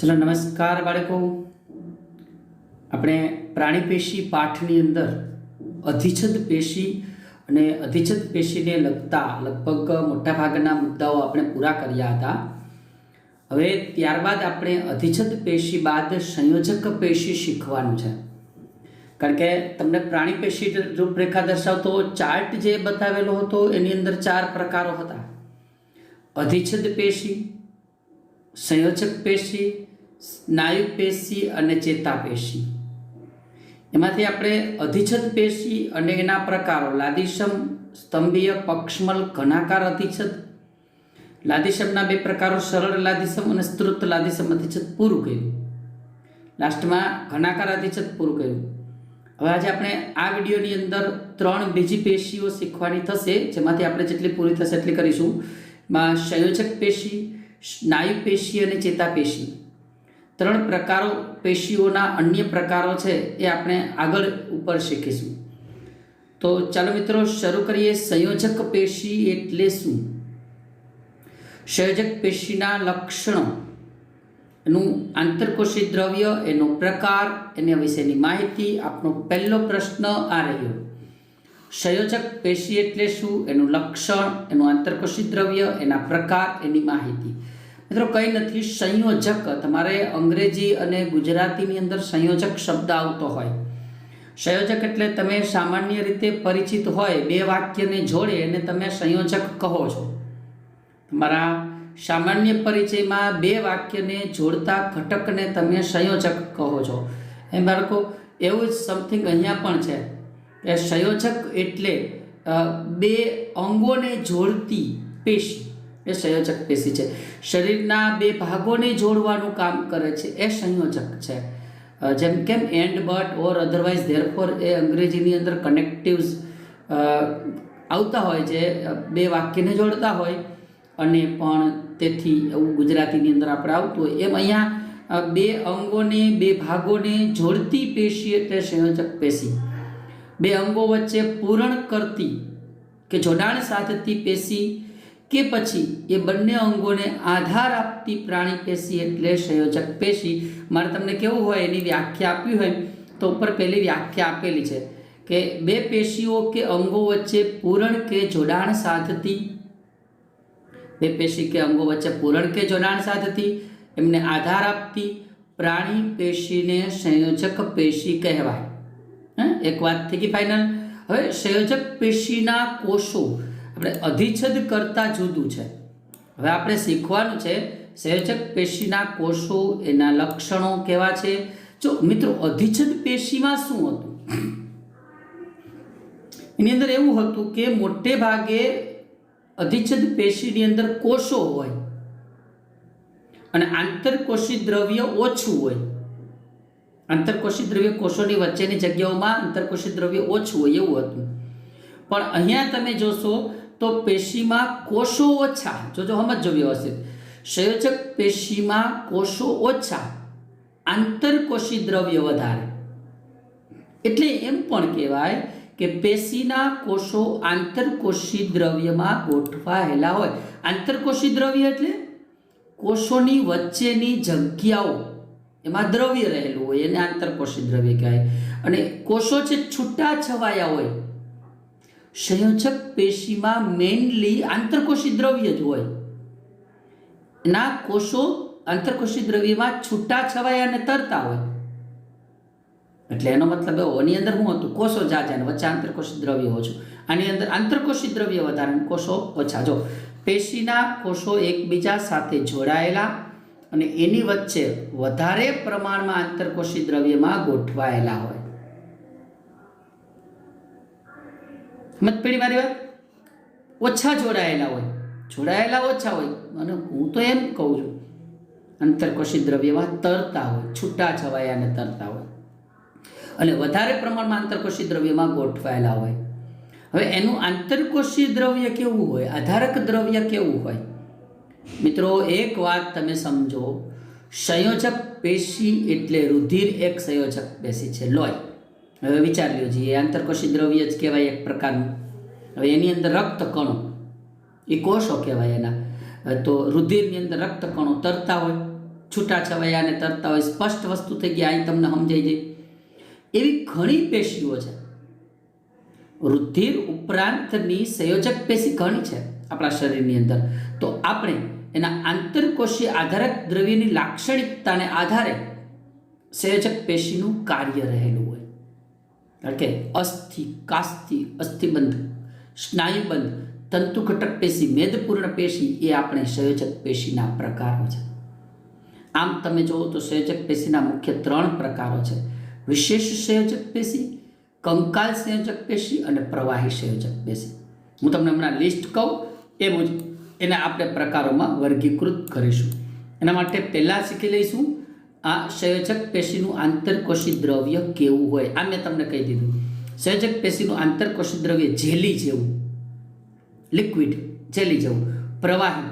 ચલો નમસ્કાર બાળકો, આપણે પ્રાણી પેશી પાઠની અંદર અધિચ્છદ પેશી અને અધિચ્છદ પેશીને લગતા લગભગ મોટાભાગના મુદ્દાઓ આપણે પૂરા કર્યા હતા. હવે ત્યારબાદ આપણે અધિચ્છદ પેશી બાદ સંયોજક પેશી શીખવાનું છે. કારણ કે તમને પ્રાણી પેશી રૂપરેખા દર્શાવતો ચાર્ટ જે બતાવેલો હતો એની અંદર 4 પ્રકારો હતા: અધિચ્છદ પેશી, સંયોજક પેશી, સ્નાયુ પેશી અને ચેતાપેશી. એમાંથી આપણે અધિચ્છદ પેશી અને એના પ્રકારો લાદીસમ, સ્તંભીય, પક્ષમલ, ઘનાકાર અધિચ્છદ, લાદીસમના 2 પ્રકારો સરળ લાદીસમ અને સ્ત્રુત લાદીસમ અધિચ્છદ પૂરું કર્યું. લાસ્ટમાં ઘનાકાર અધિચ્છદ પૂરું કર્યું. હવે આજે આપણે આ વિડીયોની અંદર 3 બીજી પેશીઓ શીખવાની થશે, જેમાંથી આપણે જેટલી પૂરી થશે એટલી કરીશું. માં સંયોજક પેશી, સ્નાયુ પેશી અને ચેતાપેશી 3 પ્રકારો પેશીઓના અન્ય પ્રકારો છે એ આપણે આગળ ઉપર શીખીશું. તો ચાલો મિત્રો શરૂ કરીએ. સંયોજક પેશી એટલે શું? સંયોજક પેશીના લક્ષણો, એનું આંતરકોશી દ્રવ્ય, એનો પ્રકાર, એના વિશેની માહિતી. આપણો પહેલો પ્રશ્ન આ રહ્યો: સંયોજક પેશી એટલે શું, એનું લક્ષણ, એનું આંતરકોશી દ્રવ્ય, એના પ્રકાર, એની માહિતી. મિત્રો કંઈ નથી, સંયોજક. તમારે અંગ્રેજી અને ગુજરાતીની અંદર સંયોજક શબ્દ આવતો હોય. સંયોજક એટલે તમે સામાન્ય રીતે પરિચિત હોય 2 વાક્યને જોડે અને તમે સંયોજક કહો છો. તમારા સામાન્ય પરિચયમાં 2 વાક્યને જોડતા ઘટકને તમે સંયોજક કહો છો. એમ બાળકો એવું જ સમથિંગ અહીંયા પણ છે કે સંયોજક એટલે 2 અંગોને જોડતી પેશી, એ સંયોજક પેશી છે. શરીરના 2 ભાગોને જોડવાનું કામ કરે છે, એ સંયોજક છે. જેમ કેમ and, but, or, otherwise, therefore એ અંગ્રેજીની અંદર કનેક્ટિવ્સ આવતા હોય જે 2 વાક્યને જોડતા હોય, અને પણ તેથી એવું ગુજરાતીની અંદર આપણે આવતું હોય. એમ અહીંયા 2 અંગોને 2 ભાગોને જોડતી પેશી એટલે સંયોજક પેશી. 2 અંગો વચ્ચે પૂરણ કરતી કે જોડાણ સાધતી પેશી કે પછી એ બંને અંગોને આધાર આપતી પ્રાણી પેશી એટલે સંયોજક પેશી. મારે તમને કેવું હોય એની વ્યાખ્યા આપવી હોય તો ઉપર પહેલી વ્યાખ્યા આપેલી છે કે 2 પેશીઓ કે અંગો વચ્ચે પૂરણ કે જોડાણ સાધતી, 2 પેશી કે અંગો વચ્ચે પૂરણ કે જોડાણ સાધતી, એમને આધાર આપતી પ્રાણી પેશીને સંયોજક પેશી કહેવાય. એક વાત થઈ ગઈ ફાઇનલ. હવે સંયોજક પેશીના કોષો આપણે અધિચ્છદ કરતાં જુદું છે. હવે આપણે શીખવાનું છે સંયોજક પેશીના કોષો, એના લક્ષણો કેવા છે. જો મિત્રો અધિચ્છદ પેશીમાં શું હતું, એની અંદર એવું હતું કે મોટે ભાગે અધિચ્છદ પેશીની અંદર કોષો હોય અને આંતરકોશી દ્રવ્ય ઓછું હોય. આંતરકોશી દ્રવ્ય કોષોની વચ્ચેની જગ્યાઓમાં આંતરકોશી દ્રવ્ય ઓછું હોય એવું હતું. પણ અહીંયા તમે જોશો તો પેશીમાં કોષો ઓછા. જોજો સમજો વ્યવસ્થિત. સંયોજક પેશીમાં કોષો ઓછા, આંતરકોશી દ્રવ્ય વધારે. એટલે એમ પણ કહેવાય કે પેશીના કોષો આંતરકોશી દ્રવ્યમાં ગોઠવાયેલા હોય. આંતરકોશી દ્રવ્ય એટલે કોષોની વચ્ચેની જગ્યાઓ, એમાં દ્રવ્ય રહેલું હોય એને આંતરકોશી દ્રવ્ય કહેવાય. અને કોષો છે છૂટા છવાયા હોય. સંયોજક પેશીમાં મેઇનલી આંતરકોશી દ્રવ્ય જ હોય. એના કોષો આંતરકોશી દ્રવ્યમાં છૂટા છવાયા અને તરતા હોય. એટલે એનો મતલબ એવો, એની અંદર શું હતું, કોષો જાજા અને વચ્ચે આંતરકોશી દ્રવ્ય ઓછું. આની અંદર આંતરકોશી દ્રવ્ય વધારે, કોષો ઓછા. જો પેશીના કોષો એકબીજા સાથે જોડાયેલા અને એની વચ્ચે વધારે પ્રમાણમાં આંતરકોશી દ્રવ્યમાં ગોઠવાયેલા હોય. મતપેઢી મારી વાત, ઓછા જોડાયેલા હોય, જોડાયેલા ઓછા હોય. અને હું તો એમ કહું છું આંતરકોશી દ્રવ્યમાં તરતા હોય, છૂટા છવાયા અને તરતા હોય, અને વધારે પ્રમાણમાં આંતરકોશી દ્રવ્યમાં ગોઠવાયેલા હોય. હવે એનું આંતરકોશી દ્રવ્ય કેવું હોય, આધારક દ્રવ્ય કેવું હોય? મિત્રો એક વાત તમે સમજો, સંયોજક પેશી એટલે રુધિર એક સંયોજક પેશી છે, લોહી. હવે વિચાર લ્યો જી, એ આંતરકોશી દ્રવ્ય જ કહેવાય એક પ્રકારનું. હવે એની અંદર રક્ત કણો, એ કોષો કહેવાય એના. તો રુધિરની અંદર રક્ત કણો તરતા હોય, છૂટાછવાયા અને તરતા હોય, સ્પષ્ટ વસ્તુ થઈ ગઈ, અહીં તમને સમજાઈ જાય. એવી ઘણી પેશીઓ છે. રુધિર ઉપરાંતની સંયોજક પેશી ઘણી છે આપણા શરીરની અંદર. તો આપણે એના આંતરકોશીય આધારક દ્રવ્યની લાક્ષણિકતાને આધારે સંયોજક પેશીનું કાર્ય રહેલું હોય. કારણ કે અસ્થિ, કાસ્થિ, અસ્થિબંધ, સ્નાયુબંધ, તંતુઘટક પેશી, મેદપૂર્ણ પેશી એ આપણે સંયોજક પેશીના પ્રકારો છે. આમ તમે જુઓ તો સંયોજક પેશીના મુખ્ય 3 પ્રકારો છે: વિશેષ સંયોજક પેશી, કંકાલ સંયોજક પેશી અને પ્રવાહી સંયોજક પેશી. હું તમને હમણાં લિસ્ટ કહું એ મુજબ એને આપણે પ્રકારોમાં વર્ગીકૃત કરીશું. એના માટે પહેલાં શીખી લઈશું આ સંયોજક પેશીનું આંતરકોશી દ્રવ્ય કેવું હોય. આ મેં તમને કહી દીધું. સંયોજક પેશીનું આંતરકોશી દ્રવ્ય જેલી જેવું, લિક્વિડ જેલી જેવું. પ્રવાહી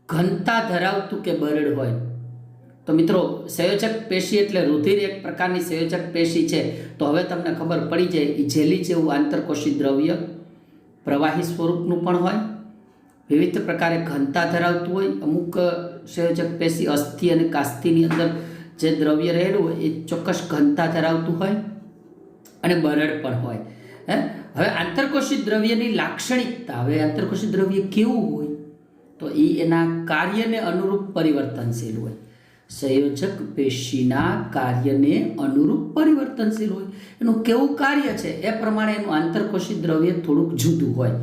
ઘનતા ધરાવતું કે બરડ હોય. તો મિત્રો, સંયોજક પેશી એટલે રુધિર એક પ્રકારની સંયોજક પેશી છે. તો હવે તમને ખબર પડી જાય એ જેલી જેવું આંતરકોશી દ્રવ્ય પ્રવાહી સ્વરૂપનું પણ હોય, વિવિધ પ્રકારે ઘનતા ધરાવતું હોય. અમુક સંયોજક પેશી અસ્થિ અને કાસ્થિની અંદર જે દ્રવ્ય રહેલું હોય એ ચોક્કસ ઘનતા ધરાવતું હોય અને બરડ પણ હોય. હવે આંતરકોશી દ્રવ્યની લાક્ષણિકતા, હવે આંતરકોશી દ્રવ્ય કેવું હોય તો એ એના કાર્યને અનુરૂપ પરિવર્તનશીલ હોય. સંયોજક પેશીના કાર્યને અનુરૂપ પરિવર્તનશીલ હોય. એનું કેવું કાર્ય છે એ પ્રમાણે એનું આંતરકોશી દ્રવ્ય થોડુંક જુદું હોય.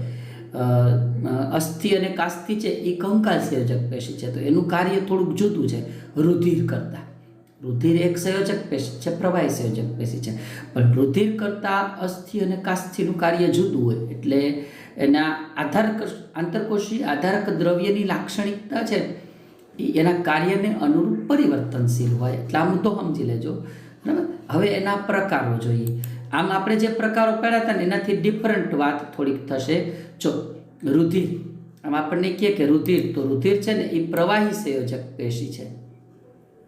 અસ્થિ અને કાસ્થિ છે એ કંકાલ સંયોજક પેશી છે, તો એનું કાર્ય થોડુંક જુદું છે રુધિર કરતાં. રુધિર એક સંયોજક પેશી છે, પ્રવાહી સંયોજક પેશી છે, પણ રુધિર કરતાં અસ્થિ અને કાસ્થિનું કાર્ય જુદું હોય. એટલે એના આંતરકોશી આધારક દ્રવ્યની લાક્ષણિકતા છે એના કાર્યને અનુરૂપ પરિવર્તનશીલ હોય. એટલે આ મુદ્દો સમજી લેજો, બરાબર. હવે એના પ્રકારો જોઈએ. આમ આપણે જે પ્રકારો પડ્યા હતા ને એનાથી ડિફરન્ટ વાત થોડીક થશે. જો રુધિર, આમ આપણને કહે કે રુધિર, તો રુધિર છે ને એ પ્રવાહી સંયોજક પેશી છે.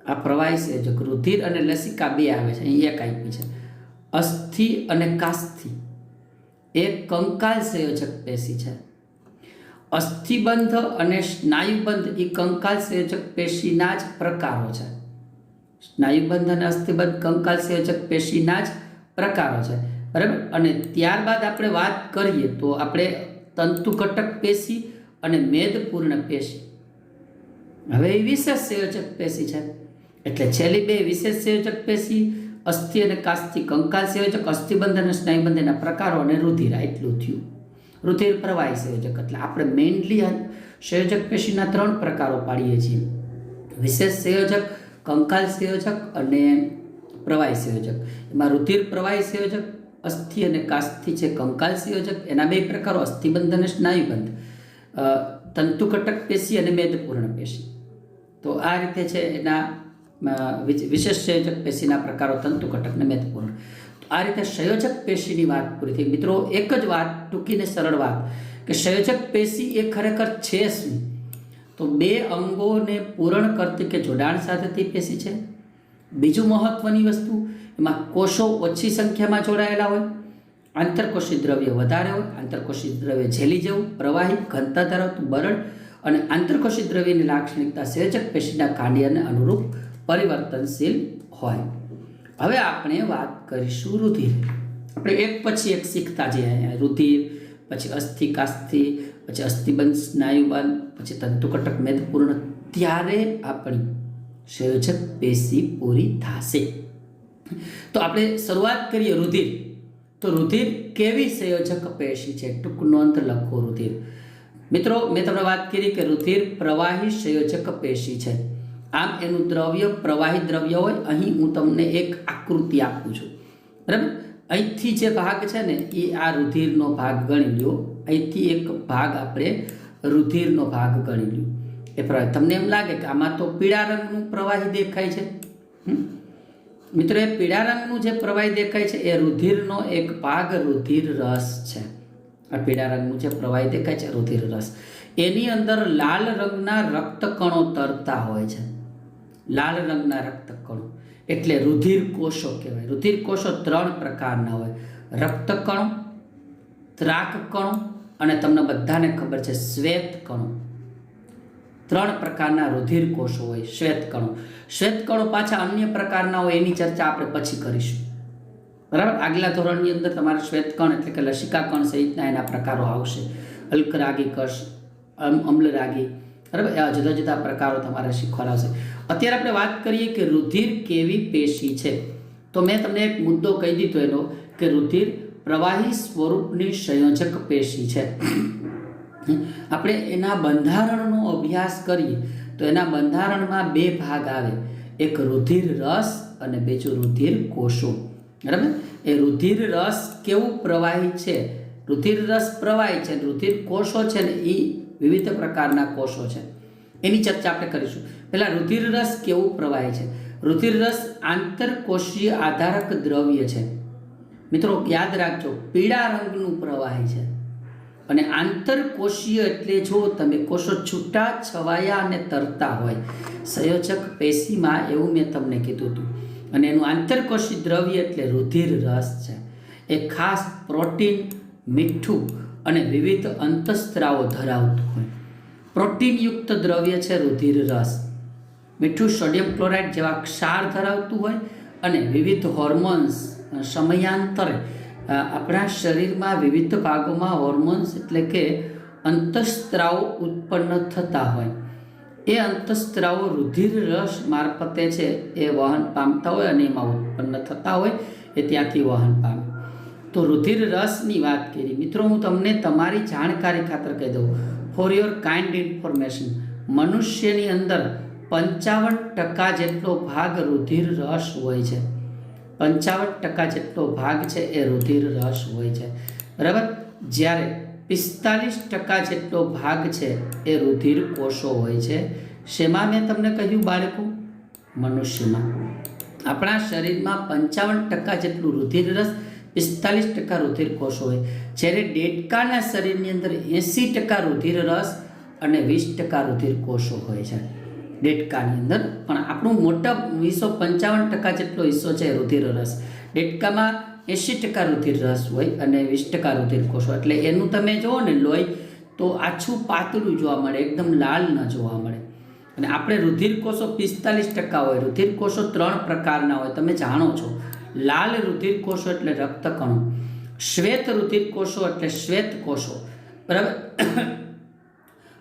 આ પ્રવાહી સંયોજક રુધિર અને લસિકા 2 આવે છે, અહીં 1 આપી છે. અસ્થિ અને કાસ્થિ એ કંકાલ સંયોજક પેશી છે. અસ્થિબંધ અને સ્નાયુબંધ એ કંકાલ સંયોજક પેશીના જ પ્રકારો છે. સ્નાયુબંધ અને અસ્થિબંધ કંકાલ સંયોજક પેશીના જ પ્રકારો છે, બરાબર. અને ત્યારબાદ આપણે વાત કરીએ તો આપણે તંતુઘટક પેશી અને મેદપૂર્ણ પેશી, હવે એ વિશેષ સંયોજક પેશી છે. એટલે છેલ્લી 2 વિશેષ સંયોજક પેશી, અસ્થિ અને કાસ્થિ કંકાલ સંયોજક, અસ્થિબંધ અને સ્નાયુબંધ એના પ્રકારો, અને રુધિર. એટલું થયું. રુધિર પ્રવાહી સંયોજક. એટલે આપણે મેઇનલી સંયોજક પેશીના 3 પ્રકારો પાડીએ છીએ: વિશેષ સંયોજક, કંકાલ સંયોજક અને પ્રવાહી સંયોજક. એમાં રુધિર પ્રવાહી સંયોજક, અસ્થિ અને કાસ્થિ છે કંકાલ સંયોજક, એના 2 પ્રકારો અસ્થિબંધ અને સ્નાયુબંધ, તંતુઘટક પેશી અને મેદપૂર્ણ પેશી. તો આ રીતે છે એના વિશેષ સંયોજક પેશીના પ્રકારો, તંતુઘટક અને મેદપૂર્ણ. આ રીતે સંયોજક પેશીની વાત પૂરી થઈ. મિત્રો, એક જ વાત, ટૂંકીને સરળ વાત, કે સંયોજક પેશી એ ખરેખર છે શું? તો 2 અંગોને પૂરણ કરતી કે જોડાણ સાધતી પેશી છે. બીજું મહત્વની વસ્તુ, એમાં કોષો ઓછી સંખ્યામાં જોડાયેલા હોય, આંતરકોશી દ્રવ્ય વધારે હોય, આંતરકોશી દ્રવ્ય જેલી જેવું, પ્રવાહી, ઘનતા ધરાવતું, બરડ, અને આંતરકોશી દ્રવ્યની લાક્ષણિકતા સંયોજક પેશીના કાર્યને અનુરૂપ પરિવર્તનશીલ હોય. હવે આપણે વાત કરીશું રુધિર. આપણે એક પછી એક શીખતા જઈએ. રુધિર, પછી અસ્થિ કાસ્થિ, પછી અસ્થિબંધ સ્નાયુબંધ, પછી તંતુઘટક મેદપૂર્ણ, ત્યારે આપણી સંયોજક પેશી પૂરી થશે. તો આપણે શરૂઆત કરીએ રુધિર. તો રુધિર કેવી સંયોજક પેશી છે? ટૂંક નોંધ લખો. રુધિર, મિત્રો, મેં તમને વાત કરી કે રુધિર પ્રવાહી સંયોજક પેશી છે. આમ એનું દ્રવ્ય પ્રવાહી દ્રવ્ય હોય. અહીં હું તમને એક આકૃતિ આપું છું, બરાબર. અહીંથી જે ભાગ છે ને એ આ રુધિરનો ભાગ ગણી લ્યો. અહીંથી એક ભાગ આપણે રુધિરનો ભાગ ગણી લ્યો. એ પ્રવાહી, તમને એમ લાગે કે આમાં તો પીળા રંગનું પ્રવાહી દેખાય છે. મિત્રો, એ પીળા રંગનું જે પ્રવાહી દેખાય છે એ રુધિરનો એક ભાગ રુધિર રસ છે. આ પીળા રંગનું જે પ્રવાહી દેખાય છે રુધિર રસ, એની અંદર લાલ રંગના રક્તકણો તરતા હોય છે. લાલ રંગના રક્તકણો એટલે રુધિર કોષો કહેવાય. રુધિર કોષો 3 પ્રકારના હોય: રક્તકણો, ત્રાક કણો અને તમને બધાને ખબર છે શ્વેત કણો. 3 પ્રકારના રુધિર કોષો હોય, શ્વેતકણો. શ્વેતકણો પાછા અન્ય પ્રકારના હોય, એની ચર્ચા આપણે પછી કરીશું. બરાબર. આગલા ધોરણની અંદર તમારે શ્વેતકણ એટલે કે લસિકાકણ સહિતના એના પ્રકારો આવશે. અલ્કરાગી કશ, અમ્લરાગી, બરાબર. એવા જુદા જુદા પ્રકારો તમારે શીખવાડાશે. અત્યારે આપણે વાત કરીએ કે રુધિર કેવી પેશી છે. તો મેં તમને એક મુદ્દો કહી દીધો એનો કે રુધિર પ્રવાહી સ્વરૂપની સંયોજક પેશી છે. આપણે એના બંધારણનો અભ્યાસ કરીએ તો એના બંધારણમાં 2 ભાગ આવે, એક રુધિર રસ અને બીજું રુધિર કોષો. બરાબર. એ રુધિર રસ કેવું પ્રવાહી છે, રુધિર રસ પ્રવાહી છે, રુધિર કોષો છે ને એ વિવિધ પ્રકારના કોષો છે, એની ચર્ચા આપણે કરીશું. પહેલા રુધિર રસ કેવું પ્રવાહી છે. રુધિર રસ આંતરકોષીય આધારક દ્રવ્ય છે. મિત્રો યાદ રાખજો, પીળા રંગનું પ્રવાહી છે અને આંતરકોષીય એટલે જો તમે કોષો છૂટા છવાયા અને તરતા હોય. સંયોજક પેશીમાં એવું મેં તમને કીધું હતું. અને એનું આંતરકોષી દ્રવ્ય એટલે રુધિર રસ છે. એ ખાસ પ્રોટીન, મીઠું અને વિવિધ અંતઃસ્ત્રાવો ધરાવતું હોય. પ્રોટીનયુક્ત દ્રવ્ય છે રુધિર રસ. મીઠું સોડિયમ ક્લોરાઇડ જેવા ક્ષાર ધરાવતું હોય અને વિવિધ હોર્મોન્સ સમયાંતરે આપણા શરીરમાં વિવિધ ભાગોમાં હોર્મોન્સ એટલે કે અંતઃસ્ત્રાવો ઉત્પન્ન થતા હોય. એ અંતઃસ્ત્રાવો રુધિર રસ મારફતે છે એ વહન પામતા હોય અને એમાં ઉત્પન્ન થતા હોય, એ ત્યાંથી વહન પામે. તો રુધિર રસની વાત કરી. મિત્રો હું તમને તમારી જાણકારી ખાતર કહી દઉં, ફોર યોર કાઇન્ડ ઇન્ફોર્મેશન, મનુષ્યની અંદર 55% જેટલો ભાગ રુધિર રસ હોય છે. 55% જેટલો ભાગ છે એ રુધિર રસ હોય છે. બરાબર. જ્યારે 45% જેટલો ભાગ છે એ રુધિર કોષો હોય છે. શેમાં મેં તમને કહ્યું બાળકો? મનુષ્યમાં. આપણા શરીરમાં 55% જેટલું રુધિર રસ, 45% રુધિર કોષો હોય. જ્યારે દેડકાના શરીરની અંદર 80% રુધિર રસ અને 20% રુધિર કોષો હોય છે. દેડકાની અંદર પણ આપણું મોટા હિસ્સો 55% જેટલો હિસ્સો છે રુધિર રસ. દેડકામાં 80% રુધિર રસ હોય અને 20% રુધિર કોષો. એટલે એનું તમે જુઓ ને લોહી તો આછું પાતળું જોવા મળે, એકદમ લાલ ન જોવા મળે. અને આપણે રુધિર કોષો 45% હોય. રુધિર કોષો 3 પ્રકારના હોય, તમે જાણો છો. લાલ રુધિર કોષો એટલે રક્તકણો, શ્વેત રુધિર કોષો એટલે શ્વેત કોષો, બરાબર.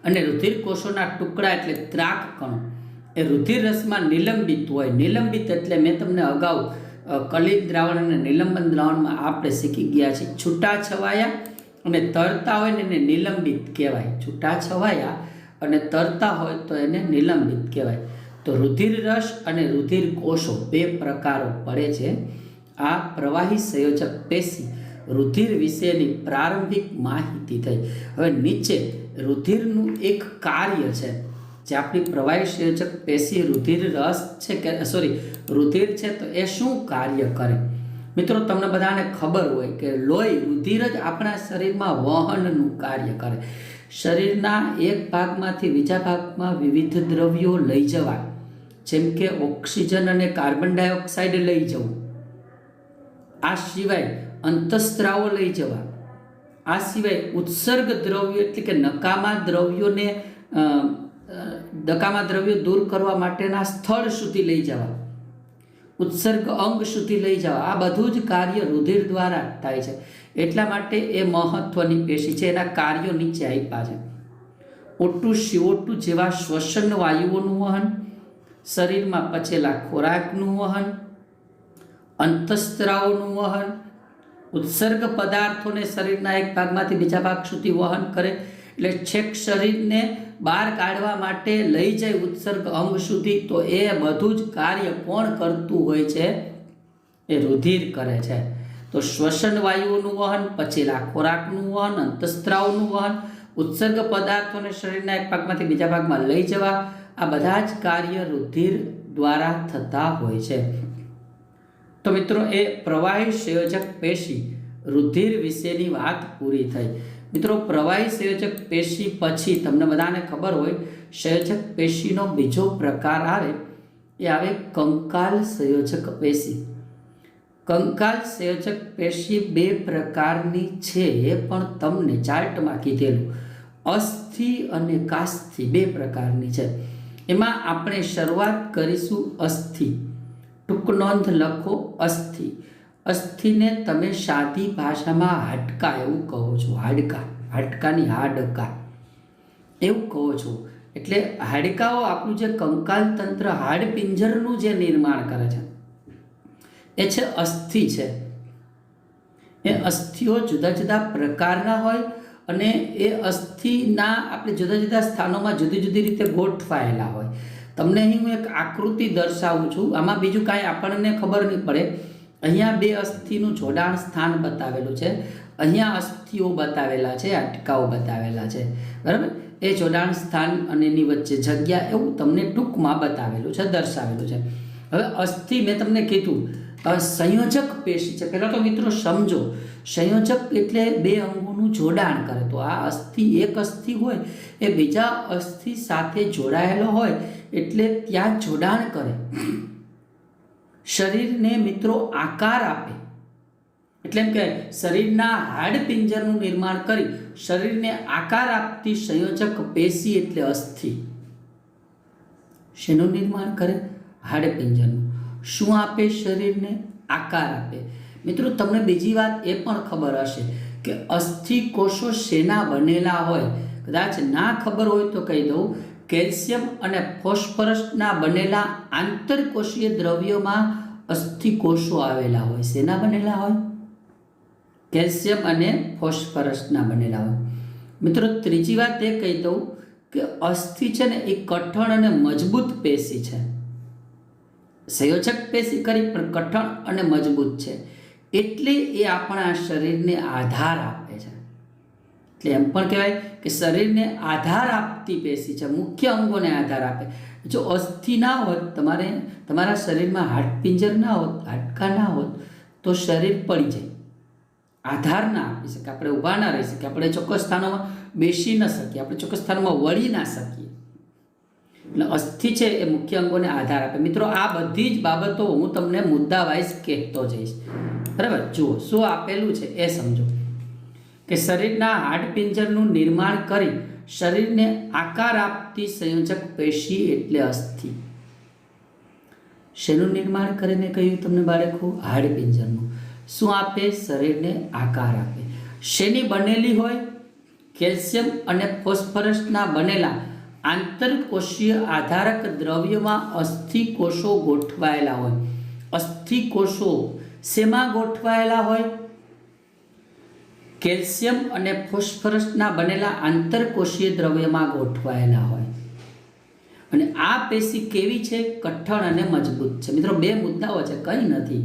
અને રુધિર કોષોના ટુકડા એટલે ત્રાક કણો. એ રુધિર રસમાં નિલંબિત હોય. નિલંબિત એટલે મેં તમને અગાઉ કલિત દ્રાવણ અને નિલંબન દ્રાવણમાં આપણે શીખી ગયા છીએ. છૂટા છવાયા અને તરતા હોય ને એને નિલંબિત કહેવાય. છૂટા છવાયા અને તરતા હોય તો એને નિલંબિત કહેવાય. તો રુધિર રસ અને રુધિર કોષો 2 પ્રકારો પડે છે. આ પ્રવાહી સંયોજક પેશી રુધિર વિશેની પ્રારંભિક માહિતી થઈ. હવે નીચે રુધિરનું એક કાર્ય છે જે આપણી પ્રવાહી સંયોજક પેશી રુધિર રસ છે કે રુધિર છે તો એ શું કાર્ય કરે. મિત્રો તમને બધાને ખબર હોય કે લોહી, રુધિર જ આપણા શરીરમાં વહનનું કાર્ય કરે. શરીરના એક ભાગમાંથી બીજા ભાગમાં વિવિધ દ્રવ્યો લઈ જવા, જેમ કે ઓક્સિજન અને કાર્બન ડાયોક્સાઇડ લઈ જવું. આ સિવાય અંતઃસ્ત્રાવો લઈ જવા. આ સિવાય ઉત્સર્ગ દ્રવ્યો એટલે કે નકામા દ્રવ્યો દૂર કરવા માટેના સ્થળ સુધી લઈ જવા, ઉત્સર્ગ અંગ સુધી લઈ જવા. આ બધું જ કાર્ય રુધિર દ્વારા થાય છે. એટલા માટે એ મહત્વની પેશી છે. એના કાર્યો નીચે આપ્યા છે. O2, CO2 જેવા શ્વસન વાયુઓનું વહન, શરીરમાં પચેલા ખોરાકનું વહન, અંતઃસ્ત્રાવોનું વહન, ઉત્સર્ગ પદાર્થોને શરીરના એક ભાગમાંથી બીજા ભાગ સુધી વહન કરે. એટલે છેક શરીરને બહાર કાઢવા માટે લઈ જાય ઉત્સર્ગ અંગ સુધી. તો એ બધું જ કાર્ય કોણ કરતું હોય છે? એ રુધિર કરે છે. તો શ્વસન વાયુઓનું વહન, પચેલા ખોરાકનું વહન, અંતઃસ્ત્રાવોનું વહન, ઉત્સર્ગ પદાર્થોને શરીરના એક ભાગમાંથી બીજા ભાગમાં લઈ જવા, આ બધા જ કાર્ય રુધિર દ્વારા થતા હોય છે. તો મિત્રો એ પ્રવાહી સંયોજક પેશી રુધિર વિશેની વાત પૂરી થઈ. મિત્રો પ્રવાહી સંયોજક પેશી પછી તમને બધાને ખબર હોય સંયોજક પેશીનો બીજો પ્રકાર આવે, એ આવે કંકાલ સંયોજક પેશી. કંકાલ સંયોજક પેશી 2 પ્રકારની છે, એ પણ તમને ચાર્ટમાં કીધેલું. અસ્થિ અને કાસ્થિ બે પ્રકારની છે. એમાં આપણે શરૂઆત કરીશું અસ્થિ. ટૂંક નોંધ લખો અસ્થિ. અસ્થિને તમે સાદી ભાષામાં હાડકા એવું કહો છો. હાડકાની હાડકા એવું કહો છો. એટલે હાડકાઓ આપણું જે કંકાલ તંત્ર હાડપિંજરનું જે નિર્માણ કરે છે એ છે અસ્થિ છે. એ અસ્થિઓ જુદા જુદા પ્રકારના હોય અને એ અસ્થિના આપણે જુદા જુદા સ્થાનોમાં જુદી જુદી રીતે ગોઠવાયેલા હોય. તમને અહીં હું એક આકૃતિ દર્શાવું છું. આમાં બીજું કાંઈ આપણને ખબર નહીં પડે. અહીંયા બે અસ્થિનું જોડાણ સ્થાન બતાવેલું છે. અહીંયા અસ્થિઓ બતાવેલા છે, હાડકાઓ બતાવેલા છે, બરાબર. એ જોડાણ સ્થાન અને એની વચ્ચે જગ્યા એવું તમને ટૂંકમાં બતાવેલું છે, દર્શાવેલું છે. હવે અસ્થિ મેં તમને કીધું સંયોજક પેશી છે. પહેલાં તો મિત્રો સમજો, સંયોજક એટલે બે અંગોનું જોડાણ કરે. તો આ અસ્થિ એક અસ્થિ હોય એ બીજા અસ્થિ સાથે જોડાયેલો હોય એટલે ત્યાં જોડાણ કરે. શરીરને મિત્રો આકાર આપે. એટલે એમ કે શરીરના હાડપિંજરનું નિર્માણ કરી શરીરને આકાર આપતી સંયોજક પેશી એટલે અસ્થિ. શેનું નિર્માણ કરે? હાડપિંજરનું. શું આપે? શરીરને આકાર આપે. મિત્રો તમને બીજી વાત એ પણ ખબર હશે કે અસ્થિ કોષો શેના બનેલા હોય? કદાચ ના ખબર હોય તો કહી દઉં. કેલ્શિયમ અને ફોસ્ફરસના બનેલા આંતરકોષીય દ્રવ્યોમાં અસ્થિ કોષો આવેલા હોય. શેના બનેલા હોય? કેલ્શિયમ અને ફોસ્ફરસના બનેલા હોય. મિત્રો ત્રીજી વાત એ કહી દઉં કે અસ્થિ છે ને એ કઠણ અને મજબૂત પેશી છે. સંયોજક પેશી કરી પણ કઠણ અને મજબૂત છે. એટલે એ આપણા શરીરને આધાર આપે છે. એટલે એમ પણ કહેવાય કે શરીરને આધાર આપતી પેશી છે. મુખ્ય અંગોને આધાર આપે. જો અસ્થિ ના હોત, તમારા શરીરમાં હાડપિંજર ના હોત, હાડકા ના હોત તો શરીર પડી જાય, આધાર ના આપી શકે, આપણે ઊભા ના રહી શકીએ, આપણે ચોક્કસ સ્થાનોમાં બેસી ન શકીએ, આપણે ચોક્કસ સ્થાનોમાં વળી ના શકીએ. એટલે અસ્થિ છે એ મુખ્ય અંગોને આધાર આપે. મિત્રો આ બધી જ બાબતો હું તમને મુદ્દા વાઇઝ કહેતો જઈશ, બરાબર. જુઓ શું આપેલું છે એ સમજો કે શરીરના હાડપિંજરનું નિર્માણ કરી શરીરને આકાર આપતી સંયોજક પેશી એટલે અસ્થિ. શેનું નિર્માણ કરે મેં કહ્યું તમને બાળકો? હાડપિંજરનું. શું આપે? શરીરને આકાર આપે. શેની બનેલી હોય? કેલ્શિયમ અને ફોસ્ફરસના બનેલા આંતરકોષીય આધારક દ્રવ્યમાં અસ્થિ કોષો ગોઠવાયેલા હોય. અસ્થિ કોષો શેમાં ગોઠવાયેલા હોય? કેલ્શિયમ અને ફોસ્ફરસના બનેલા આંતરકોષીય દ્રવ્યમાં ગોઠવાયેલા હોય. અને આ પેશી કેવી છે? કઠણ અને મજબૂત છે. મિત્રો બે મુદ્દાઓ છે, કંઈ નથી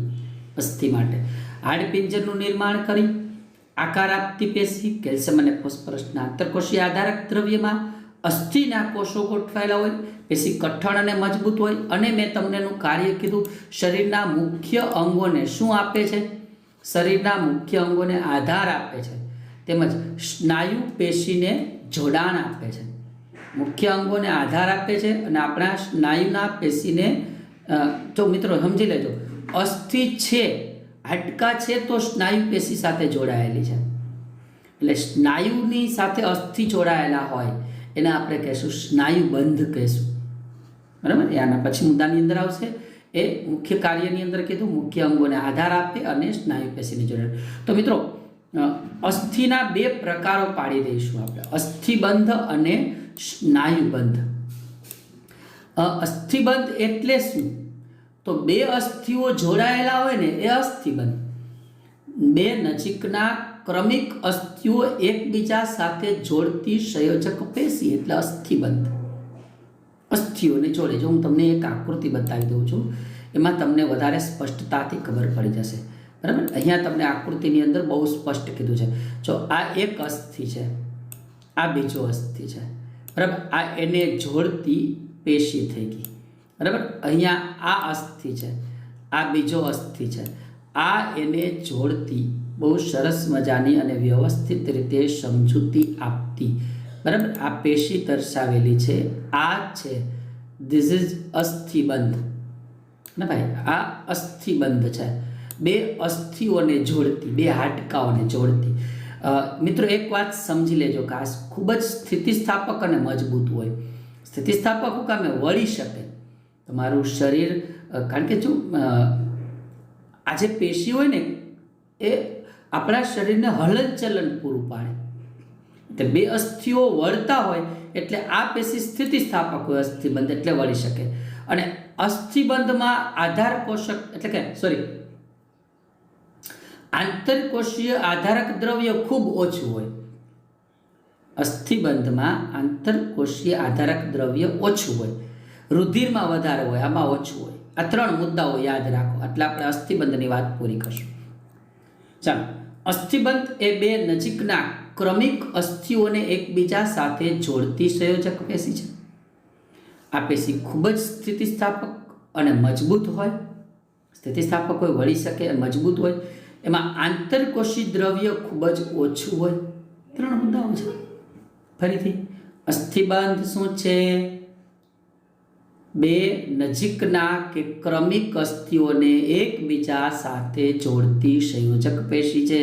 અસ્થિ માટે. હાડપિંજરનું નિર્માણ કરી આકાર આપતી પેશી કેલ્શિયમ અને ફોસ્ફરસના આંતરકોષીય આધારક દ્રવ્યમાં અસ્થિના કોષો ગોઠવાયેલા હોય. પેશી કઠણ અને મજબૂત હોય. અને મેં તમને એનું કાર્ય કીધું. શરીરના મુખ્ય અંગોને શું આપે છે? શરીરના મુખ્ય અંગોને આધાર આપે છે, તેમજ સ્નાયુ પેશીને જોડાણ આપે છે. મુખ્ય અંગોને આધાર આપે છે અને આપણા સ્નાયુના પેશીને જો મિત્રો સમજી લેજો, અસ્થિ છે, હાડકા છે તો સ્નાયુ પેશી સાથે જોડાયેલી છે. એટલે સ્નાયુની સાથે અસ્થિ જોડાયેલા હોય એને આપણે કહેશું સ્નાયુબંધ કહેશું, બરાબર. આના પછી મુદ્દાની અંદર આવશે. એ મુખ્ય કાર્યની અંદર કીધું મુખ્ય અંગોને આધાર આપે અને સ્નાયુ પેશીને જોડાયેલ. તો મિત્રો અસ્થિના બે પ્રકારો પાડી દઈશું આપણે, અસ્થિબંધ અને સ્નાયુબંધ. અસ્થિબંધ એટલે શું? તો બે અસ્થિઓ જોડાયેલા હોય ને એ અસ્થિબંધ. બે નજીકના ક્રમિક અસ્થિઓ એકબીજા સાથે જોડતી સંયોજક પેશી એટલે અસ્થિબંધ. અસ્થિઓને જોડે. જો હું તમને એક આકૃતિ બતાવી દઉં છું, એમાં તમને વધારે સ્પષ્ટતાથી ખબર પડી જશે, બરાબર. અહીંયા તમને આકૃતિની અંદર બહુ સ્પષ્ટ કીધું છે. જો આ એક અસ્થિ છે, આ બીજો અસ્થિ છે, બરાબર. આ એને જોડતી પેશી થઈ ગઈ, બરાબર. અહીંયા આ અસ્થિ છે, આ બીજો અસ્થિ છે, આ એને જોડતી બહુ સરસ મજાની અને વ્યવસ્થિત રીતે સમજૂતી આપતી, બરાબર, આ પેશી દર્શાવેલી છે. આ છે ધીસ ઇઝ અસ્થિબંધ ને ભાઈ, આ અસ્થિબંધ છે. બે અસ્થિઓને જોડતી, બે હાડકાઓને જોડતી. મિત્રો એક વાત સમજી લેજો કે આ ખૂબ જ સ્થિતિસ્થાપક અને મજબૂત હોય. સ્થિતિસ્થાપક શું કામે વળી શકે તમારું શરીર, કારણ કે જો આ જે પેશી હોય ને એ આપણા શરીરને હલનચલન પૂરું પાડે. એટલે બે અસ્થિઓ વળતા હોય એટલે આ પેશી સ્થિતિસ્થાપક હોય, અસ્થિબંધ એટલે વળી શકે. અને અસ્થિબંધમાં આધાર કોષક એટલે કે આંતરકોષીય આધારક દ્રવ્ય ખૂબ ઓછું હોય. અસ્થિબંધમાં આંતરકોષીય આધારક દ્રવ્ય ઓછું હોય, રુધિરમાં વધારે હોય, આમાં ઓછું હોય. આ 3 મુદ્દાઓ યાદ રાખો એટલે આપણે અસ્થિબંધની વાત પૂરી કરશું. ચાલો, અસ્થિબંધ એ બે નજીકના ક્રમિક અસ્થિઓને એકબીજા સાથે જોડતી સંયોજક પેશી છે. આ પેશી ખૂબ જ સ્થિતિસ્થાપક અને મજબૂત હોય. સ્થિતિસ્થાપક હોય, વળી શકે, મજબૂત હોય. એમાં આંતરકોષી દ્રવ્ય ખૂબ જ ઓછું હોય. 3 મુદ્દાઓ છે. ફરીથી, અસ્થિબંધ શું છે? બે નજીકના કે ક્રમિક અસ્થિઓને એકબીજા સાથે જોડતી સંયોજક પેશી છે.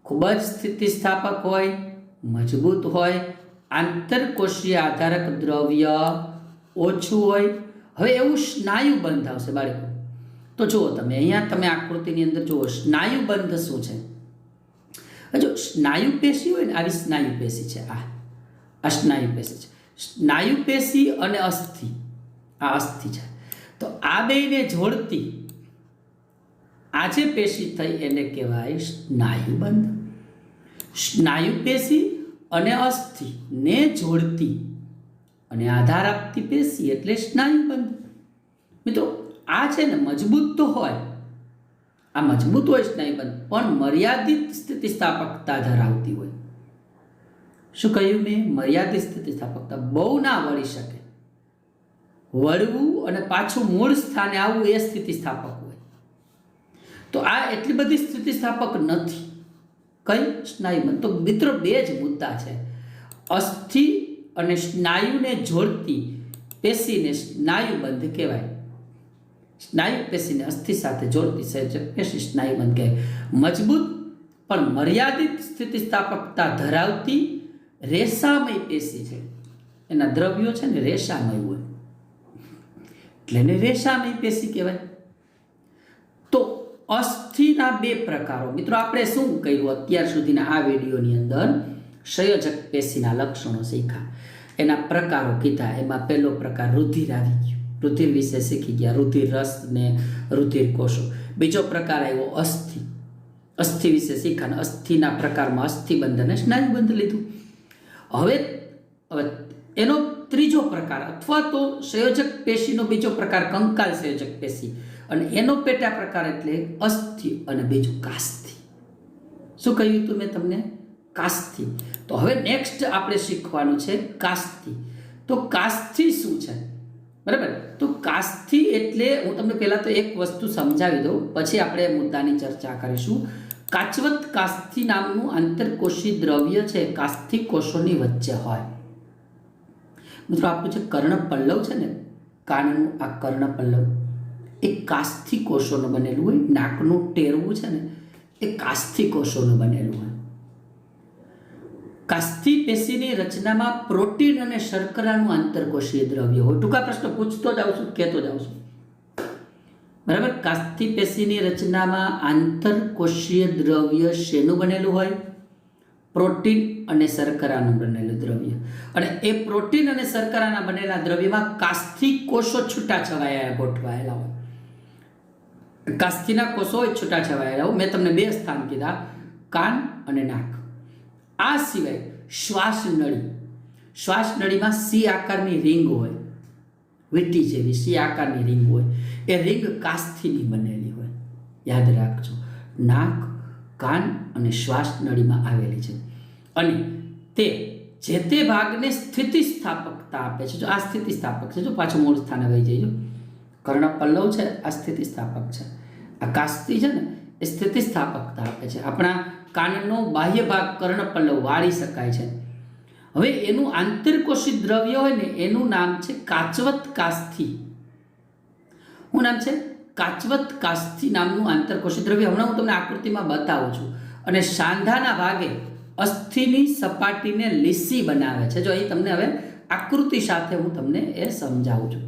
ખૂબ જ સ્થિતિસ્થાપક હોય, મજબૂત હોય, આંતરકોષીય આધારક દ્રવ્ય ઓછું હોય. હવે એવું સ્નાયુબંધ આવશે બાળકો. તો જુઓ તમે અહીંયા, તમે આકૃતિની અંદર જુઓ સ્નાયુબંધ શું છે. જો સ્નાયુ પેશી હોય ને, આવી સ્નાયુ પેશી છે. આ સ્નાયુ પેશી છે. સ્નાયુ પેશી અને અસ્થિ, આ અસ્થિ છે. તો આ બેને જોડતી આ જે પેશી થઈ એને કહેવાય સ્નાયુબંધ. સ્નાયુ પેશી અને અસ્થિ ને જોડતી અને આધાર આપતી પેશી એટલે સ્નાયુબંધ. મિત્રો આ છે ને મજબૂત તો હોય, આ મજબૂત હોય સ્નાયુબંધ, પણ મર્યાદિત સ્થિતિસ્થાપકતા ધરાવતી હોય. શું કહ્યું મેં? મર્યાદિત સ્થિતિસ્થાપકતા. બહુ ના વળી શકે. વળવું અને પાછું મૂળ સ્થાને આવવું એ સ્થિતિસ્થાપક હોય. તો આ એટલી બધી સ્થિતિસ્થાપક નથી. કઈ? સ્નાયુબંધ. તો મિત્રો 2 જ મુદ્દા છે. અસ્થિ અને સ્નાયુને જોડતી પેશીને સ્નાયુબંધ કહેવાય. સ્નાયુ પેશીને અસ્થિ સાથે જોડતી સંયોજક પેશી સ્નાયુબંધ કહેવાય. મજબૂત પણ મર્યાદિત સ્થિતિસ્થાપકતા ધરાવતી રેસામય પેશી છે. એના દ્રવ્યો છે ને રેસામય હોય એટલે એને રેસામય પેશી કહેવાય. તો અસ્થિના 2 પ્રકારો. મિત્રો આપણે શું કર્યું અત્યાર સુધીના આ વિડીયોની અંદર? સંયોજક પેશીના લક્ષણો શીખ્યા, એના પ્રકારો કીધા. એમાં પહેલો પ્રકાર રુધિર આવી ગયું, રુધિર વિશે શીખી ગયા, રુધિર રસ ને રુધિર કોષો. બીજો પ્રકાર આવ્યો અસ્થિ, અસ્થિ વિશે શીખ્યા. અસ્થિના પ્રકારમાં અસ્થિબંધ અને સ્નાયુબંધ લીધું. હવે એનો ત્રીજો પ્રકાર અથવા તો સંયોજક પેશીનો બીજો પ્રકાર કંકાલ સંયોજક પેશી, અને એનો પેટા પ્રકાર એટલે અસ્થિ અને બીજું કાસ્થિ. શું કહ્યું હતું મેં તમને? કાસ્થિ. તો હવે નેક્સ્ટ આપણે શીખવાનું છે કાસ્થિ. તો કાસ્થિ શું છે? બરાબર. તો કાસ્થિ એટલે હું તમને પહેલા તો એક વસ્તુ સમજાવી દઉં, પછી આપણે મુદ્દાની ચર્ચા કરીશું. કાચવત કાસ્થિ નામનું આંતરકોષી દ્રવ્ય છે, કાસ્થિ કોષોની વચ્ચે હોય. મિત્રો આપણું જે કર્ણપલ્લવ છે ને, કાનનું આ કર્ણપલ્લવ એ કાસ્થિ કોષોનું બનેલું હોય. નાકનું ટેરવું છે ને એ કાસ્થિ કોષોનું બનેલું હોય. કાસ્થિ પેશીની રચનામાં પ્રોટીન અને શર્કરાનું આંતરકોષીય દ્રવ્ય હોય. ટૂંકા પ્રશ્ન પૂછતો જાઉં છું, કહેતો જાઉં છું. બરાબર. કાસ્થિ પેશીની રચનામાં આંતરકોષીય દ્રવ્ય શેનું બનેલું હોય? પ્રોટીન અને શર્કરાનું બનેલું દ્રવ્ય. અને એ પ્રોટીન અને શર્કરાના બનેલા દ્રવ્યમાં કાસ્થિ કોષો છૂટાછવાયા ગોઠવાયેલા હોય. કાસ્થિના કોષો છૂટાછવાયેલા હોય. મેં તમને 2 સ્થાન કીધા, કાન અને નાક. આ સિવાય શ્વાસ નળી, શ્વાસ નળીમાં સી આકારની રિંગ હોય, વીટી જેવી સી આકારની રિંગ હોય. એ રિંગ કાસ્થિની બનેલી હોય. યાદ રાખજો. નાક, કાન અને શ્વાસ નળીમાં આવેલી છે. અને તે જે તે ભાગને સ્થિતિસ્થાપકતા આપે છે. જો આ સ્થિતિસ્થાપક છે, જો પાછું મૂળ સ્થાને વહી જઈજો. કર્ણપલ્લવ છે, આ સ્થિતિસ્થાપક છે. આ કાસ્થિ છે ને એ સ્થિતિસ્થાપકતા આપે છે. આપણા કાનનો બાહ્ય ભાગ કર્ણપલ્લવ વાળી શકાય છે. હવે એનું આંતરકોષી દ્રવ્ય હોય ને એનું નામ છે કાચવત કાસ્થિ. શું નામ છે? કાચવત કાસ્થિ નામનું આંતરકોષી દ્રવ્ય. હમણાં હું તમને આકૃતિમાં બતાવું છું. અને સાંધાના ભાગે અસ્થિની સપાટીને લીસી બનાવે છે. જો અહીં તમને હવે આકૃતિ સાથે હું તમને એ સમજાવું છું.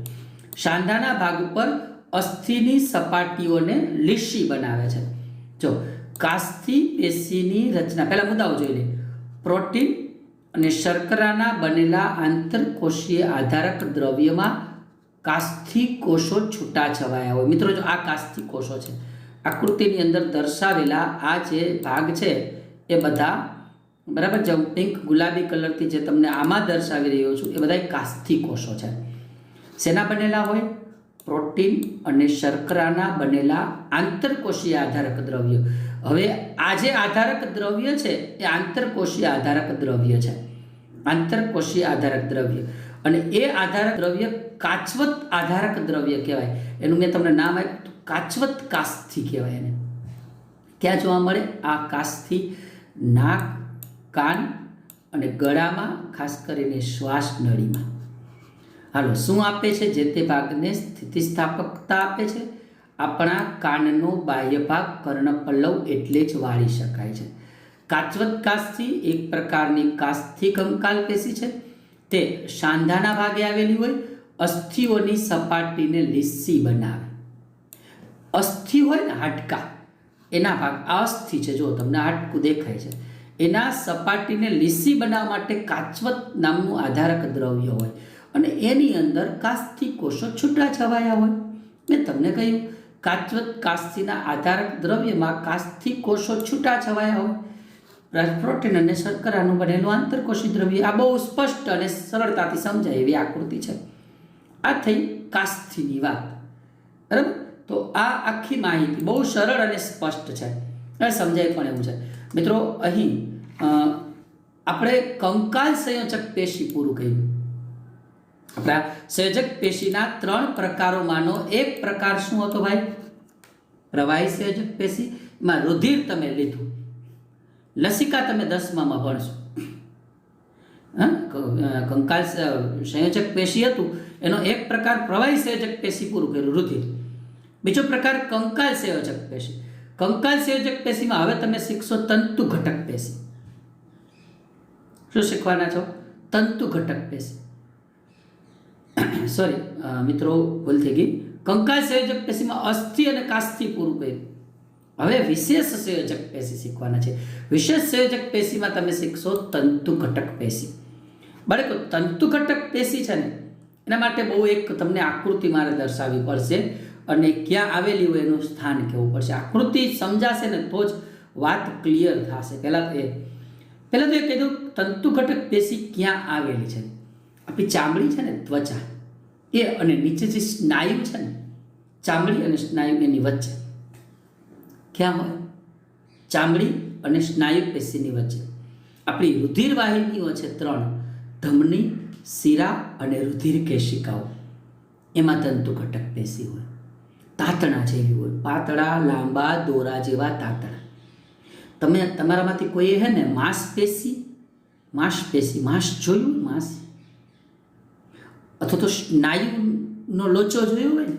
સાંધાના ભાગ ઉપર અસ્થિની સપાટીઓને લીસી બનાવે છે. જો કાસ્થિ પેશીની રચના, પહેલા મુદ્દાઓ જોઈ લે. પ્રોટીન અને શર્કરાના બનેલા આંતરકોષીય આધારક દ્રવ્યમાં કાસ્થિ કોષો છૂટા છવાયા હોય. મિત્રો, જો આ કાસ્થિ કોષો છે, આકૃતિની અંદર દર્શાવેલા આ જે ભાગ છે એ બધા બરાબર, જો પિંક ગુલાબી કલરથી જે તમને આમાં દર્શાવી રહ્યો છું એ બધા કાસ્થિ કોષો છે. શેના બનેલા હોય? પ્રોટીન અને શર્કરાના બનેલા આંતરકોષીય આધારક દ્રવ્ય. હવે આ જે આધારક દ્રવ્ય છે એ આંતરકોષીય આધારક દ્રવ્ય છે. આંતરકોષીય આધારક દ્રવ્ય, અને એ આધારક દ્રવ્ય કાચવત આધારક દ્રવ્ય કહેવાય. એનું મેં તમને નામ આપ્યું, કાચવત કાસ્થિ કહેવાય એને. ક્યાં જોવા મળે આ કાસ્થિ? નાક, કાન અને ગળામાં, ખાસ કરીને શ્વાસ નળીમાં. હાલો, શું આપે છે? જે તે ભાગને સ્થિતિસ્થાપકતા આપે છે. આપણા કાનનો બાહ્ય ભાગ કર્ણપલ્લવ એટલે જ વાળી શકાય છે. કાચવત કાસ્થિ એક પ્રકારની કાસ્થિ કંકાલ પેશી છે. તે સાંધાના ભાગે આવેલી હોય, અસ્થિઓની સપાટીને લીસી બનાવે. અસ્થિ હોય ને, હાડકા, એના ભાગ આ અસ્થિ છે. જો તમને હાડકું દેખાય છે, એના સપાટીને લીસી બનાવવા માટે કાચવત નામનું આધારક દ્રવ્ય હોય, અને એની અંદર કાસ્થિ કોષો છૂટા છવાયા હોય. મેં તમને કહ્યું, કાચવત કાસ્થિના આધારક દ્રવ્યમાં કાસ્થિ કોષો છૂટા છવાયા હોય. પ્રોટીન અને શર્કરાનું બનેલું આંતરકોષી દ્રવ્ય. આ બહુ સ્પષ્ટ અને સરળતાથી સમજાય એવી આકૃતિ છે. આ થઈ કાસ્થિની વાત, બરાબર. તો આ આખી માહિતી બહુ સરળ અને સ્પષ્ટ છે, અને સમજાય પણ એવું છે. મિત્રો, અહીં આપણે કંકાલ સંયોજક પેશી પૂરું કર્યું. આપણા સંયોજક પેશીના 3 પ્રકારોમાંનો એક પ્રકાર શું હતો ભાઈ? પ્રવાહી સંયોજક પેશી. એમાં રુધિર તમે લીધું, લસિકા તમે 10માં ભણશો. કંકાલ સંયોજક પેશી હતું, એનો એક પ્રકાર પ્રવાહી સંયોજક પેશી પૂરું કર્યું, રુધિર. બીજો પ્રકાર કંકાલ સંયોજક પેશી. કંકાલ સંયોજક પેશીમાં હવે તમે શીખશો તંતુ ઘટક પેશી. શું શીખવાના છો? તંતુ ઘટક પેશી. સોરી મિત્રો, ભૂલ થઈ ગઈ. કંકાલ સંયોજક પેશીમાં અસ્થિ અને કાસ્થિ પૂરું કર્યું. હવે વિશેષ સંયોજક પેશી શીખવાના છે. વિશેષ સંયોજક પેશીમાં તમે શીખશો તંતુ ઘટક પેશી. બાળકો, તંતુ ઘટક પેશી છે ને, એના માટે બહુ એક તમને આકૃતિ મારે દર્શાવવી પડશે, અને ક્યાં આવેલી હોય એનું સ્થાન કહેવું પડશે. આકૃતિ સમજાશે ને તો જ વાત ક્લિયર થશે. પહેલાં તો એ કીધું તંતુ ઘટક પેશી ક્યાં આવેલી છે. આપણી ચામડી છે ને, ત્વચા, એ અને નીચે જે સ્નાયુ છે ને, ચામડી અને સ્નાયુ એની વચ્ચે ક્યાં હોય? ચામડી અને સ્નાયુ પેશીની વચ્ચે આપણી રુધિર વાહિનીઓ છે 3, ધમની, શિરા અને રુધિર કેશિકાઓ. એમાં તંતુ ઘટક પેશી હોય. તાતણા જેવી હોય, પાતળા લાંબા દોરા જેવા તાતણા. તમે તમારામાંથી કોઈએ હે ને માંસપેશી માંસ જોયું? માંસ અથવા તો સ્નાયુનો લોચો જોયો હોય ને,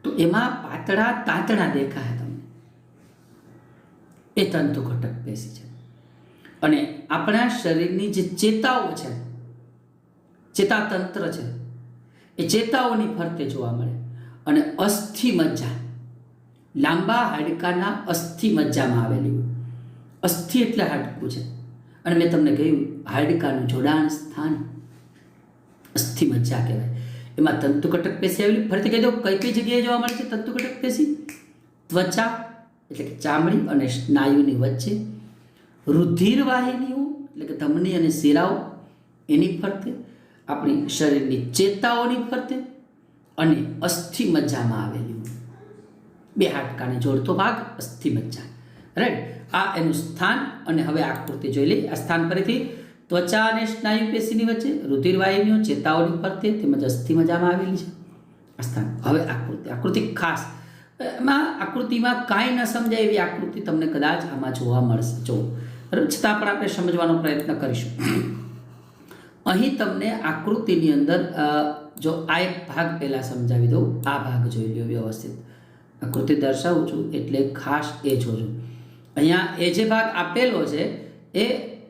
તો એમાં પાતળા તાતણા દેખાય તમને, એ તંતુ ઘટક પેશી છે. અને આપણા શરીરની જે ચેતાઓ છે, ચેતાતંત્ર છે, એ ચેતાઓની ફરતે જોવા મળે. અને અસ્થિ મજ્જા, લાંબા હાડકાના અસ્થિ મજ્જામાં આવેલી હોય. અસ્થિ એટલે હાડકું છે, અને મેં તમને કહ્યું હાડકાનું જોડાણ સ્થાન અસ્થિ મજ્જા કહેવાય. એમાં તંતુ ઘટક પેશી આવેલી. ફરીથી કહી દો, કઈ કઈ જગ્યાએ જોવા મળે છે તંતુ ઘટક પેશી? ત્વચા એટલે કે ચામડી અને સ્નાયુની વચ્ચે, રુધિર વાહિનીઓ એટલે કે ધમની અને શિરાઓ એની ફરતે, આપણી શરીરની ચેતાઓની ફરતે, અને અસ્થિ મજ્જામાં આવેલી હોય. 2 હાડકાને જોડતો ભાગ અસ્થિ મજ્જા, રાઈટ. આ એનું સ્થાન. અને હવે આકૃતિ જોઈ લઈએ. આ સ્થાન ફરીથી ત્વચા અને સ્નાયુ પેશીની વચ્ચે, રુધિર વાહિનીઓ ચેતાઓની ફરતે તેમજ અસ્થિ મજ્જામાં આવેલી છે આ સ્થાન. હવે આકૃતિ ખાસ, એમાં આકૃતિમાં કાંઈ ન સમજાય એવી આકૃતિ તમને કદાચ આમાં જોવા મળશે. જો બરાબર, છતાં પણ આપણે સમજવાનો પ્રયત્ન કરીશું. અહીં તમને આકૃતિની અંદર જો આ એક ભાગ પહેલાં સમજાવી દઉં. આ ભાગ જોઈ લો વ્યવસ્થિત. આકૃતિ દર્શાવું છું એટલે ખાસ એ જોજો. અહીંયા એ જે ભાગ આપેલો છે એ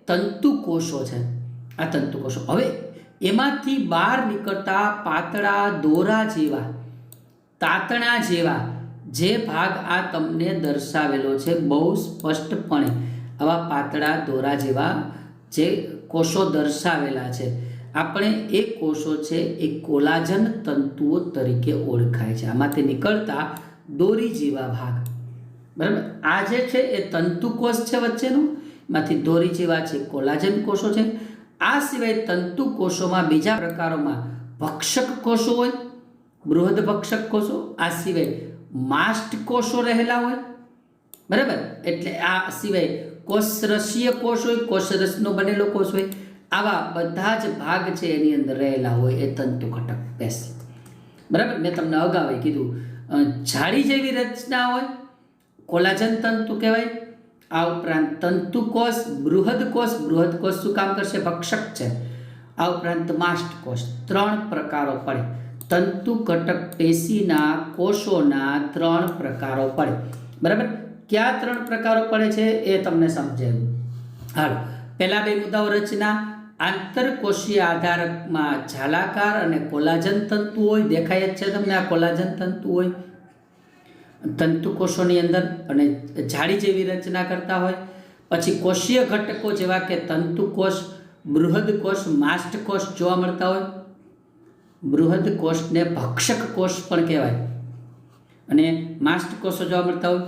તંતુકોષો છે, આ તંતુકોષો. હવે એમાંથી બહાર નીકળતા પાતળા દોરા જેવા, તાતણા જેવા જે ભાગ આ તમને દર્શાવેલો છે બહુ સ્પષ્ટપણે, આવા પાતળા દોરા જેવા જે કોષો દર્શાવેલા છે, આપણે એ કોષો છે એ કોલાજન તંતુઓ તરીકે ઓળખાય છે. આમાંથી નીકળતા દોરી જેવા ભાગ, બરાબર, આ જે છે એ તંતુકોષ છે વચ્ચેનું, એમાંથી દોરી જેવા છે કોલાજન કોષો છે. આ સિવાય તંતુકોષોમાં બીજા પ્રકારોમાં ભક્ષક કોષો હોય, બૃહદ ભક્ષક કોષો, આ સિવાય માસ્ટ કોષો રહેલા હોય, બરાબર. એટલે આ સિવાય કોષરસીય કોષ હોય, કોષરસનો બનેલો કોષ હોય, આવા બધા જ ભાગ છે એની અંદર રહેલા હોય એ તંતુ ઘટક પેશી, બરાબર. મેં તમને અગાઉ કીધું જાળી જેવી રચના હોય, કોલાજન તંતુ કહેવાય. આ ઉપરાંત તંતુકોષ, બૃહદ કોષ શું કામ કરશે? ભક્ષક છે. આ ઉપરાંત માસ્ટ કોષ. 3 પ્રકારો પડે. તંતુ ઘટક પેશીના કોષોના 3 પ્રકારો પડે, બરાબર. કયા 3 પ્રકારો પડે છે એ તમને સમજાવ્યું. હાલો, પહેલા 2 મુદ્દાઓ રચના. આંતરકોષીય આધારકમાં જાલાકાર અને કોલાજન તંતુ હોય, દેખાય જ છે તમને આ કોલાજન તંતુ હોય તંતુકોષોની અંદર, અને જાળી જેવી રચના કરતા હોય. પછી કોષીય ઘટકો જેવા કે તંતુકોષ, બૃહદ કોષ, માસ્ટ કોષ જોવા મળતા હોય. બૃહદ કોષને ભક્ષક કોષ પણ કહેવાય, અને માસ્ટ કોષો જોવા મળતા હોય.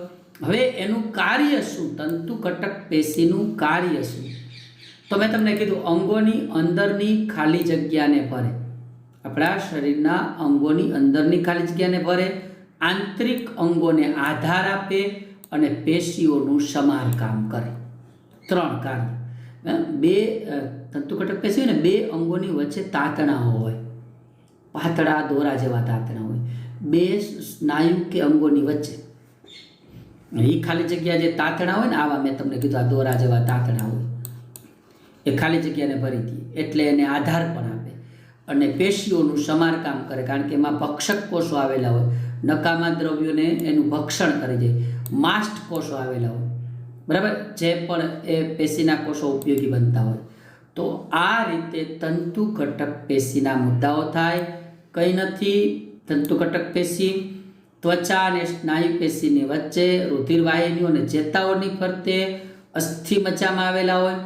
હવે એનું કાર્ય શું? તંતુ ઘટક પેશીનું કાર્ય શું? તો મેં તમને કીધું અંગોની અંદરની ખાલી જગ્યાને ભરે, આપણા શરીરના અંગોની અંદરની ખાલી જગ્યાને ભરે, આંતરિક અંગોને આધાર આપે અને પેશીઓનું સમારકામ કરે. 3 કાર્ય. 2 તંતુ ઘટક પેશી ને 2 અંગોની વચ્ચે તાતણાઓ હોય, પાતળા દોરા જેવા તાતણા હોય 2 સ્નાયુ કે અંગોની વચ્ચે. એ ખાલી જગ્યા જે તાતણા હોય ને, આવા મેં તમને કીધું આ દોરા જેવા તાતણા હોય, એ ખાલી જગ્યાને ભરી દે એટલે એને આધાર પણ આપે અને પેશીઓનું સમારકામ કરે, કારણ કે એમાં ભક્ષક કોષો આવેલા હોય, નકામા દ્રવ્યોને એનું ભક્ષણ કરી જાય. માસ્ટ કોષો આવેલા હોય, બરાબર, જે પણ એ પેશીના કોષો ઉપયોગી બનતા હોય. તો આ રીતે તંતુ ઘટક પેશીના મુદ્દાઓ થાય. કંઈ નથી, તંતુ ઘટક પેશી ત્વચા અને સ્નાયુ પેશીની વચ્ચે, રુધિરવાહિનીઓ અને ચેતાઓની ફરતે અસ્થિ મજ્જામાં આવેલા હોય.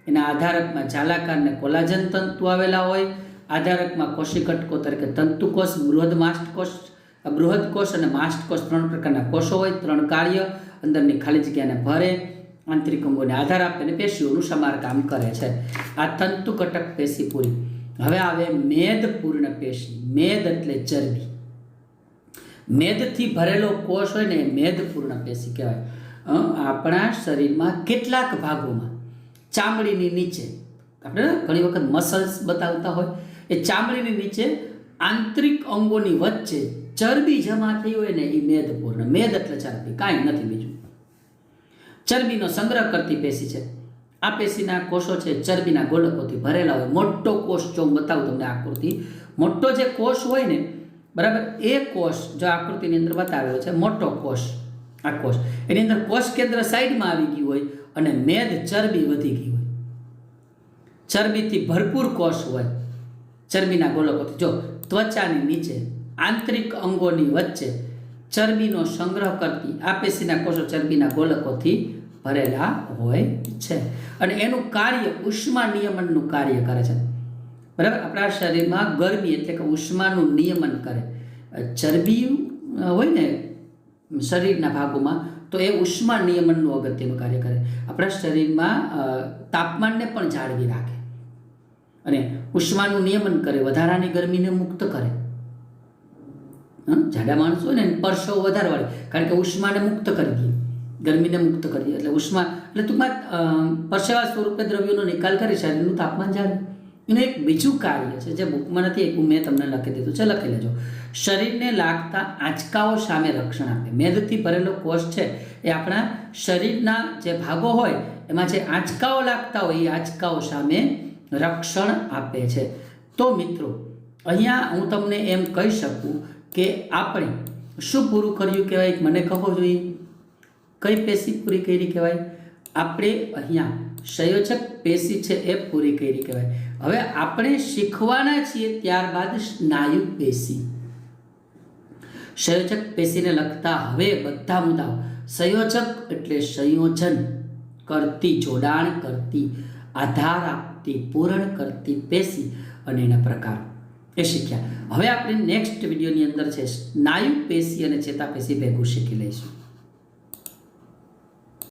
એના આધારકમાં જાલાકાર અને કોલાજન તંતુ આવેલા હોય. આધારકમાં કોષી ઘટકો તરીકે તંતુકોષ, બૃહદ કોષ અને માસ્ટ કોષ 3 પ્રકારના કોષો હોય. 3 કાર્ય: અંદરની ખાલી જગ્યાને ભરે, આંતરિક અંગોને આધાર આપે અને પેશીઓનું સમારકામ કરે છે. આ તંતુ ઘટક પેશી પૂરી. હવે આવે મેદપૂર્ણ પેશી. મેદ એટલે ચરબી. મેદથી ભરેલો કોષ હોય ને એ મેદપૂર્ણ પેશી કહેવાય. આપણા શરીરમાં કેટલાક ભાગોમાં ચામડીની નીચે, આપણે ઘણી વખત મસલ્સ બતાવતા હોય, એ ચામડીની નીચે આંતરિક અંગોની વચ્ચે ચરબી જમા થઈ હોય ને એ મેદપૂર્ણ. મેદ એટલે ચરબી, કાંઈ નથી બીજું. ચરબીનો સંગ્રહ કરતી પેશી છે. આ પેશીના કોષો છે ચરબીના ગોળકોથી ભરેલા હોય. મોટો કોષ જો હું બતાવું તમને આકૃતિ, મોટો જે કોષ હોય ને, બરાબર, એ કોષ જો આકૃતિની અંદર બતાવેલો છે, મોટો કોષ, આ કોષ, એની અંદર કોષ કેન્દ્ર સાઈડમાં આવી ગયું હોય અને મેદ ચરબી વધી ગઈ હોય. ચરબીથી ભરપૂર કોષ હોય ચરબીના ગોળકોથી. જો ત્વચાની નીચે આંતરિક અંગોની વચ્ચે ચરબીનો સંગ્રહ કરતી આ પેશીના કોષો ચરબીના ગોળકોથી ભરેલા હોય છે, અને એનું કાર્ય ઉષ્મા નિયમનનું કાર્ય કરે છે. બરાબર, આપણા શરીરમાં ગરમી એટલે કે ઉષ્માનું નિયમન કરે. ચરબી હોય ને શરીરના ભાગોમાં, તો એ ઉષ્મા નિયમનનું અગત્યનું કાર્ય કરે. આપણા શરીરમાં તાપમાનને પણ જાળવી રાખે અને ઉષ્માનું નિયમન કરે, વધારાની ગરમીને મુક્ત કરે. જાડા માણસો હોય ને પરસેવો વધારે વાળે, કારણ કે ઉષ્માને મુક્ત કરી દે, ગરમીને મુક્ત કરી દે, એટલે ઉષ્મા એટલે ટૂંકમાં પરસેવા સ્વરૂપે દ્રવ્યોનો નિકાલ કરી શરીરનું તાપમાન જાળવે. એનું એક બીજું કાર્ય છે જે બુકમાં નથી, એક મેં તમને લખી દીધું છે, લખી લેજો. શરીરને લાગતા આંચકાઓ સામે રક્ષણ આપે. મેદથી ભરેલો કોષ છે એ આપણા શરીરના જે ભાગો હોય એમાં જે આંચકાઓ લાગતા હોય એ આંચકાઓ સામે રક્ષણ આપે છે. તો મિત્રો, અહીંયા હું તમને એમ કહી શકું કે આપણે શું પૂરું કર્યું કહેવાય, મને કહો જોઈએ. કઈ પેશી પૂરી કરી કહેવાય? આપણે અહીંયા સંયોજક પેશી છે એ પૂરી કરી કહેવાય. હવે આપણે શીખવાના છીએ ત્યારબાદ સ્નાયુ પેશી. સંયોજક પેશીને લગતા હવે બધા મુદ્દાઓ. સંયોજક એટલે સંયોજન કરતી, જોડાણ કરતી, આધાર આપતી, પૂરણ કરતી પેશી અને એના પ્રકાર એ શીખ્યા. હવે આપણે નેક્સ્ટ વિડીયોની અંદર છે સ્નાયુ પેશી અને ચેતાપેશી ભેગું શીખી લઈશું.